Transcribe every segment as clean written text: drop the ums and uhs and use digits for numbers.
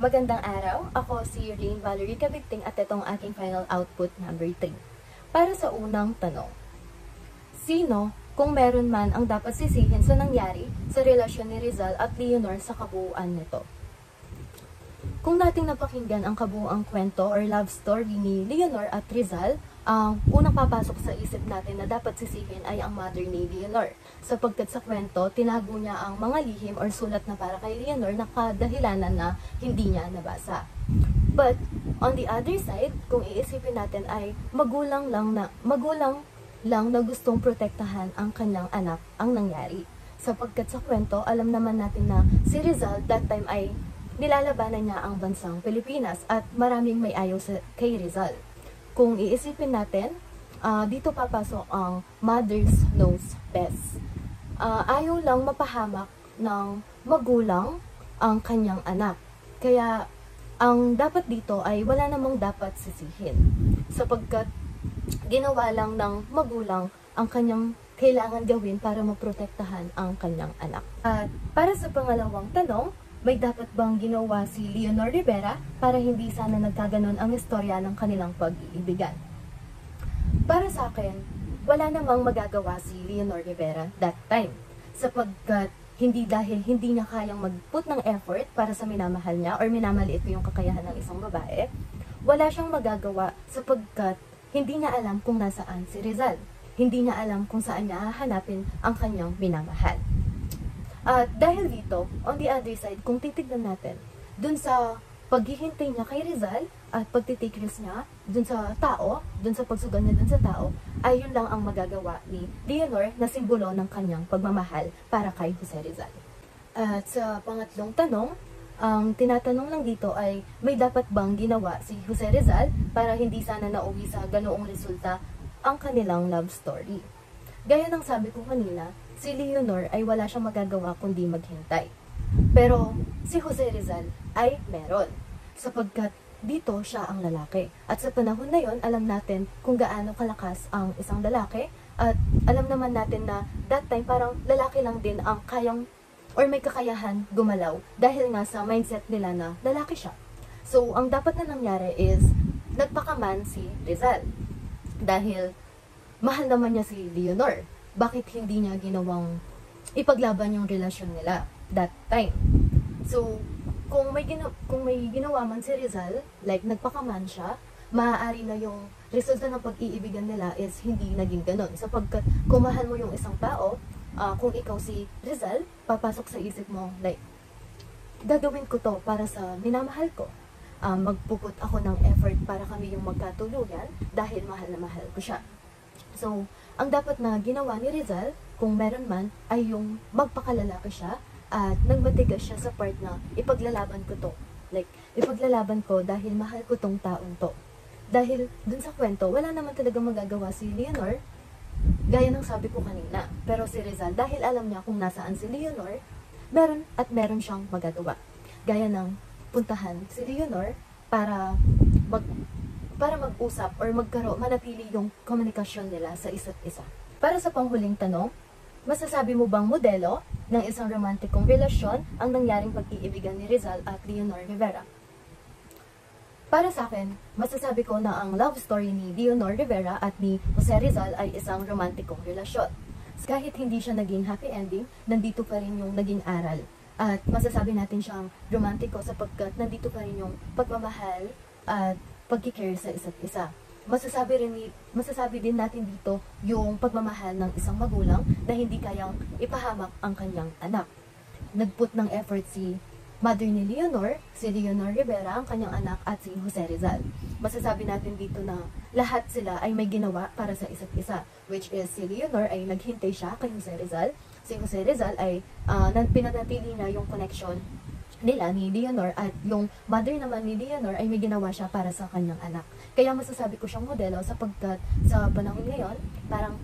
Magandang araw, ako si Rain Valerie Cabigting at itong aking final output number 3. Para sa unang tanong, sino, kung meron man, ang dapat sisihin sa nangyari sa relasyon ni Rizal at Leonor sa kabuuan nito? Kung nating napakinggan ang kabuuang kwento or love story ni Leonor at Rizal, ang unang papasok sa isip natin na dapat sisihin ay ang mother ni Leonor. Sapagkat sa kwento, tinago niya ang mga lihim or sulat na para kay Leonor na kadahilanan na hindi niya nabasa. But, on the other side, kung iisipin natin ay magulang lang na gustong protektahan ang kanyang anak ang nangyari. Sapagkat sa kwento, alam naman natin na si Rizal that time ay nilalabanan niya ang bansang Pilipinas at maraming may ayaw kay Rizal. Kung iisipin natin, dito papasok ang mother's knows best. Ayaw lang mapahamak ng magulang ang kanyang anak. Kaya, ang dapat dito ay wala namang dapat sisihin. Sapagkat, ginawa lang ng magulang ang kanyang kailangan gawin para maprotektahan ang kanyang anak. At para sa pangalawang tanong, may dapat bang ginawa si Leonor Rivera para hindi sana nagkaganon ang istorya ng kanilang pag-iibigan? Para sa akin, wala namang magagawa si Leonor Rivera that time. Sapagkat dahil hindi niya kayang mag-put ng effort para sa minamahal niya or minamaliit yung kakayahan ng isang babae, wala siyang magagawa sapagkat hindi niya alam kung nasaan si Rizal. Hindi niya alam kung saan niya hahanapin ang kanyang minamahal. At dahil dito, on the other side, kung titignan natin, dun sa paghihintay niya kay Rizal at pagtitake risk niya dun sa tao, dun sa pagsugal niya dun sa tao, ay yun lang ang magagawa ni Leonor na simbolo ng kanyang pagmamahal para kay Jose Rizal. At sa pangatlong tanong, ang tinatanong lang dito ay may dapat bang ginawa si Jose Rizal para hindi sana nauwi sa ganoong resulta ang kanilang love story. Gaya ng sabi ko kanina, si Leonor ay wala siyang magagawa kundi maghintay. Pero si Jose Rizal ay meron. Sapagkat dito siya ang lalaki. At sa panahon na yon, alam natin kung gaano kalakas ang isang lalaki. At alam naman natin na that time parang lalaki lang din ang kayang or may kakayahan gumalaw. Dahil nga sa mindset nila na lalaki siya. So ang dapat na nangyari is nagpakaman si Rizal. Dahil mahal naman niya si Leonor. Bakit hindi niya ginawang ipaglaban yung relasyon nila that time? So, kung may ginawa man si Rizal, like nagpakaman siya, maaari na yung resulta ng pag-iibigan nila is hindi naging ganon. Sapagkat kung mahal mo yung isang tao, kung ikaw si Rizal, papasok sa isip mo, like, gagawin ko to para sa minamahal ko. Magpuput ako ng effort para kami yung magkatuluyan dahil mahal na mahal ko siya. So, ang dapat na ginawa ni Rizal, kung meron man, ay yung magpakalalaki siya at nagmatigas siya sa part na ipaglalaban ko to. Like, ipaglalaban ko dahil mahal ko tong taong to. Dahil dun sa kwento, wala naman talaga magagawa si Leonor, gaya ng sabi ko kanina. Pero si Rizal, dahil alam niya kung nasaan si Leonor, meron siyang magagawa. Gaya ng puntahan si Leonor para mag-usap or manatili yung komunikasyon nila sa isa't isa. Para sa panghuling tanong, masasabi mo bang modelo ng isang romantikong relasyon ang nangyaring pag-iibigan ni Rizal at Leonor Rivera? Para sa akin, masasabi ko na ang love story ni Leonor Rivera at ni Jose Rizal ay isang romantikong relasyon. Kahit hindi siya naging happy ending, nandito pa rin yung naging aral. At masasabi natin siyang romantiko sapagkat nandito pa rin yung pagmamahal at pagkikare sa isa't isa. Masasabi din natin dito yung pagmamahal ng isang magulang na hindi kayang ipahamak ang kanyang anak. Nagput ng effort si mother ni Leonor, si Leonor Rivera, ang kanyang anak, at si Jose Rizal. Masasabi natin dito na lahat sila ay may ginawa para sa isa't isa, which is si Leonor ay naghintay siya kay Jose Rizal. Si Jose Rizal ay pinanatili na yung connection nila ni Leonor at yung mother naman ni Leonor ay may ginawa siya para sa kanyang anak. Kaya masasabi ko siyang modelo sapagkat sa panahon ngayon, parang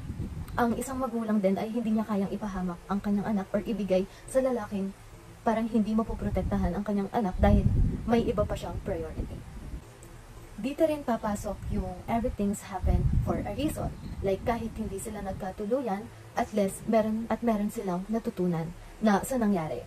ang isang magulang din ay hindi niya kayang ipahamak ang kanyang anak or ibigay sa lalaking parang hindi mapoprotektahan ang kanyang anak dahil may iba pa siyang priority. Dito rin papasok yung everything's happen for a reason. Like kahit hindi sila nagkatuluyan, at least meron silang natutunan na sa nangyari.